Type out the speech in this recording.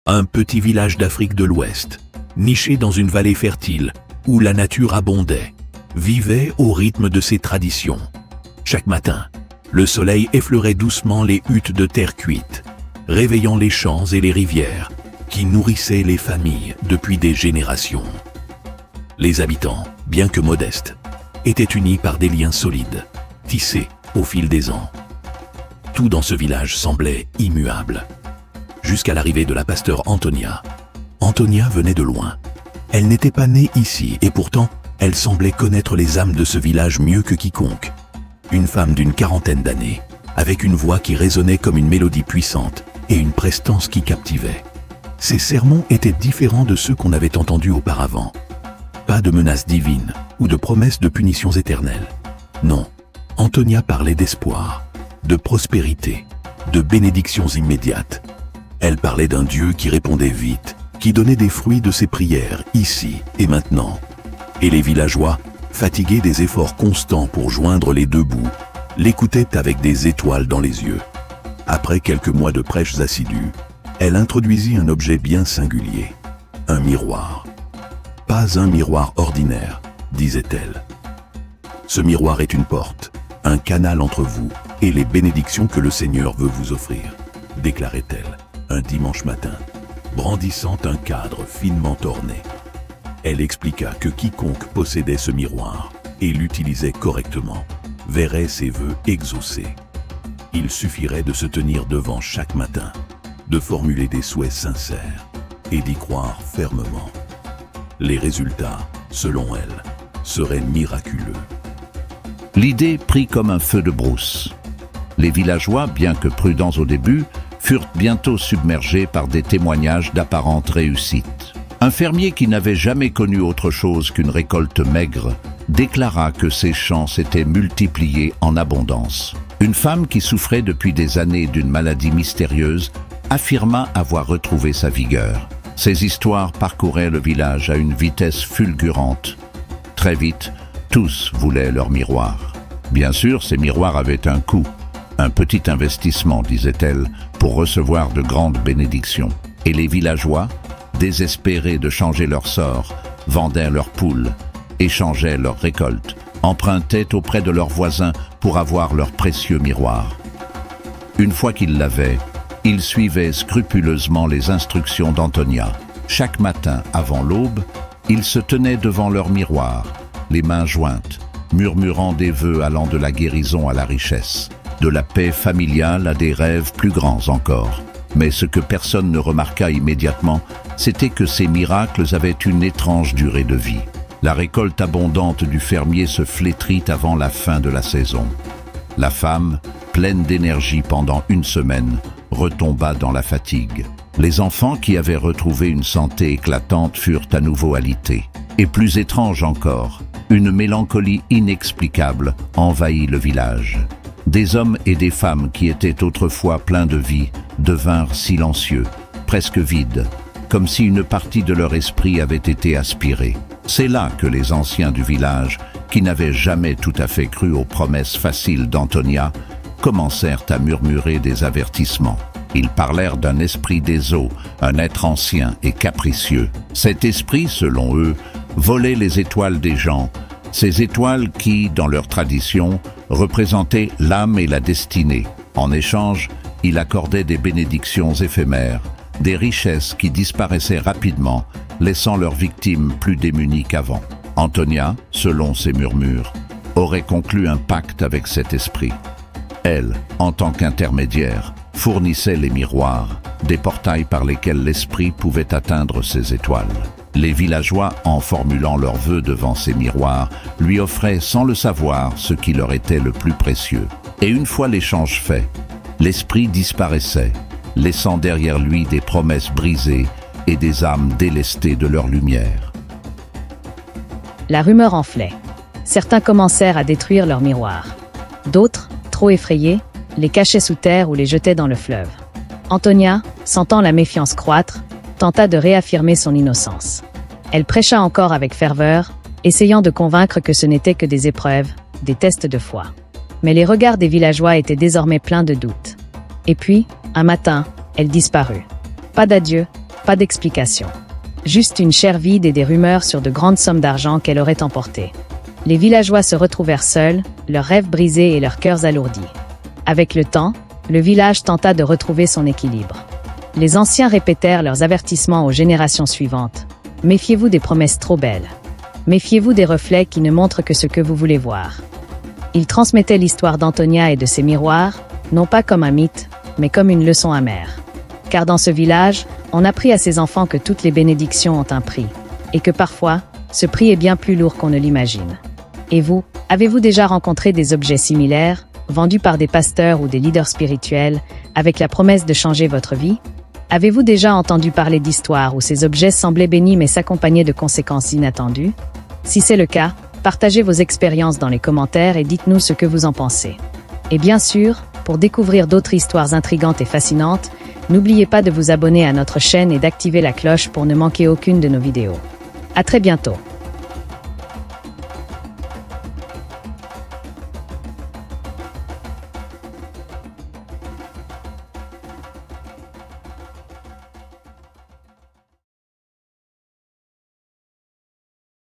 Un petit village d'Afrique de l'Ouest, niché dans une vallée fertile, où la nature abondait, vivait au rythme de ses traditions. Chaque matin, le soleil effleurait doucement les huttes de terre cuite, réveillant les champs et les rivières, qui nourrissaient les familles depuis des générations. Les habitants, bien que modestes, étaient unis par des liens solides, tissés au fil des ans. Tout dans ce village semblait immuable. Jusqu'à l'arrivée de la pasteure Antonia. Antonia venait de loin. Elle n'était pas née ici et pourtant, elle semblait connaître les âmes de ce village mieux que quiconque. Une femme d'une quarantaine d'années, avec une voix qui résonnait comme une mélodie puissante et une prestance qui captivait. Ses sermons étaient différents de ceux qu'on avait entendus auparavant. Pas de menaces divines ou de promesses de punitions éternelles. Non, Antonia parlait d'espoir, de prospérité, de bénédictions immédiates. Elle parlait d'un Dieu qui répondait vite, qui donnait des fruits de ses prières ici et maintenant. Et les villageois, fatigués des efforts constants pour joindre les deux bouts, l'écoutaient avec des étoiles dans les yeux. Après quelques mois de prêches assidus, elle introduisit un objet bien singulier, un miroir. Pas un miroir ordinaire, disait-elle. Ce miroir est une porte, un canal entre vous et les bénédictions que le Seigneur veut vous offrir, déclarait-elle un dimanche matin, brandissant un cadre finement orné. Elle expliqua que quiconque possédait ce miroir et l'utilisait correctement verrait ses vœux exaucés. Il suffirait de se tenir devant chaque matin, de formuler des souhaits sincères et d'y croire fermement. Les résultats, selon elle, seraient miraculeux. L'idée prit comme un feu de brousse. Les villageois, bien que prudents au début, furent bientôt submergés par des témoignages d'apparente réussite. Un fermier qui n'avait jamais connu autre chose qu'une récolte maigre déclara que ses champs s'étaient multipliés en abondance. Une femme qui souffrait depuis des années d'une maladie mystérieuse affirma avoir retrouvé sa vigueur. Ces histoires parcouraient le village à une vitesse fulgurante. Très vite, tous voulaient leur miroir. Bien sûr, ces miroirs avaient un coût. Un petit investissement, disait-elle, pour recevoir de grandes bénédictions. Et les villageois, désespérés de changer leur sort, vendaient leurs poules, échangeaient leurs récoltes, empruntaient auprès de leurs voisins pour avoir leur précieux miroir. Une fois qu'ils l'avaient, ils suivaient scrupuleusement les instructions d'Antonia. Chaque matin, avant l'aube, ils se tenaient devant leur miroir, les mains jointes, murmurant des vœux allant de la guérison à la richesse, de la paix familiale à des rêves plus grands encore. Mais ce que personne ne remarqua immédiatement, c'était que ces miracles avaient une étrange durée de vie. La récolte abondante du fermier se flétrit avant la fin de la saison. La femme, pleine d'énergie pendant une semaine, retomba dans la fatigue. Les enfants qui avaient retrouvé une santé éclatante furent à nouveau alités. Et plus étrange encore, une mélancolie inexplicable envahit le village. Des hommes et des femmes qui étaient autrefois pleins de vie devinrent silencieux, presque vides, comme si une partie de leur esprit avait été aspirée. C'est là que les anciens du village, qui n'avaient jamais tout à fait cru aux promesses faciles d'Antonia, commencèrent à murmurer des avertissements. Ils parlèrent d'un esprit des eaux, un être ancien et capricieux. Cet esprit, selon eux, volait les étoiles des gens, ces étoiles qui, dans leur tradition, représentaient l'âme et la destinée. En échange, il accordait des bénédictions éphémères, des richesses qui disparaissaient rapidement, laissant leurs victimes plus démunies qu'avant. Antonia, selon ses murmures, aurait conclu un pacte avec cet esprit. Elle, en tant qu'intermédiaire, fournissait les miroirs, des portails par lesquels l'esprit pouvait atteindre ces étoiles. Les villageois, en formulant leurs vœux devant ces miroirs, lui offraient sans le savoir ce qui leur était le plus précieux. Et une fois l'échange fait, l'esprit disparaissait, laissant derrière lui des promesses brisées et des âmes délestées de leur lumière. La rumeur enflait. Certains commencèrent à détruire leurs miroirs. D'autres, trop effrayés, les cachaient sous terre ou les jetaient dans le fleuve. Antonia, sentant la méfiance croître, tenta de réaffirmer son innocence. Elle prêcha encore avec ferveur, essayant de convaincre que ce n'étaient que des épreuves, des tests de foi. Mais les regards des villageois étaient désormais pleins de doutes. Et puis, un matin, elle disparut. Pas d'adieu, Pas d'explication. Juste une chaire vide et des rumeurs sur de grandes sommes d'argent qu'elle aurait emportées. Les villageois se retrouvèrent seuls, leurs rêves brisés et leurs cœurs alourdis. Avec le temps, le village tenta de retrouver son équilibre. Les anciens répétèrent leurs avertissements aux générations suivantes. Méfiez-vous des promesses trop belles. Méfiez-vous des reflets qui ne montrent que ce que vous voulez voir. Ils transmettaient l'histoire d'Antonia et de ses miroirs, non pas comme un mythe, mais comme une leçon amère. Car dans ce village, on apprit à ses enfants que toutes les bénédictions ont un prix, et que parfois, ce prix est bien plus lourd qu'on ne l'imagine. Et vous, avez-vous déjà rencontré des objets similaires, vendus par des pasteurs ou des leaders spirituels, avec la promesse de changer votre vie? Avez-vous déjà entendu parler d'histoires où ces objets semblaient bénis mais s'accompagnaient de conséquences inattendues? Si c'est le cas, partagez vos expériences dans les commentaires et dites-nous ce que vous en pensez. Et bien sûr, pour découvrir d'autres histoires intrigantes et fascinantes, n'oubliez pas de vous abonner à notre chaîne et d'activer la cloche pour ne manquer aucune de nos vidéos. À très bientôt.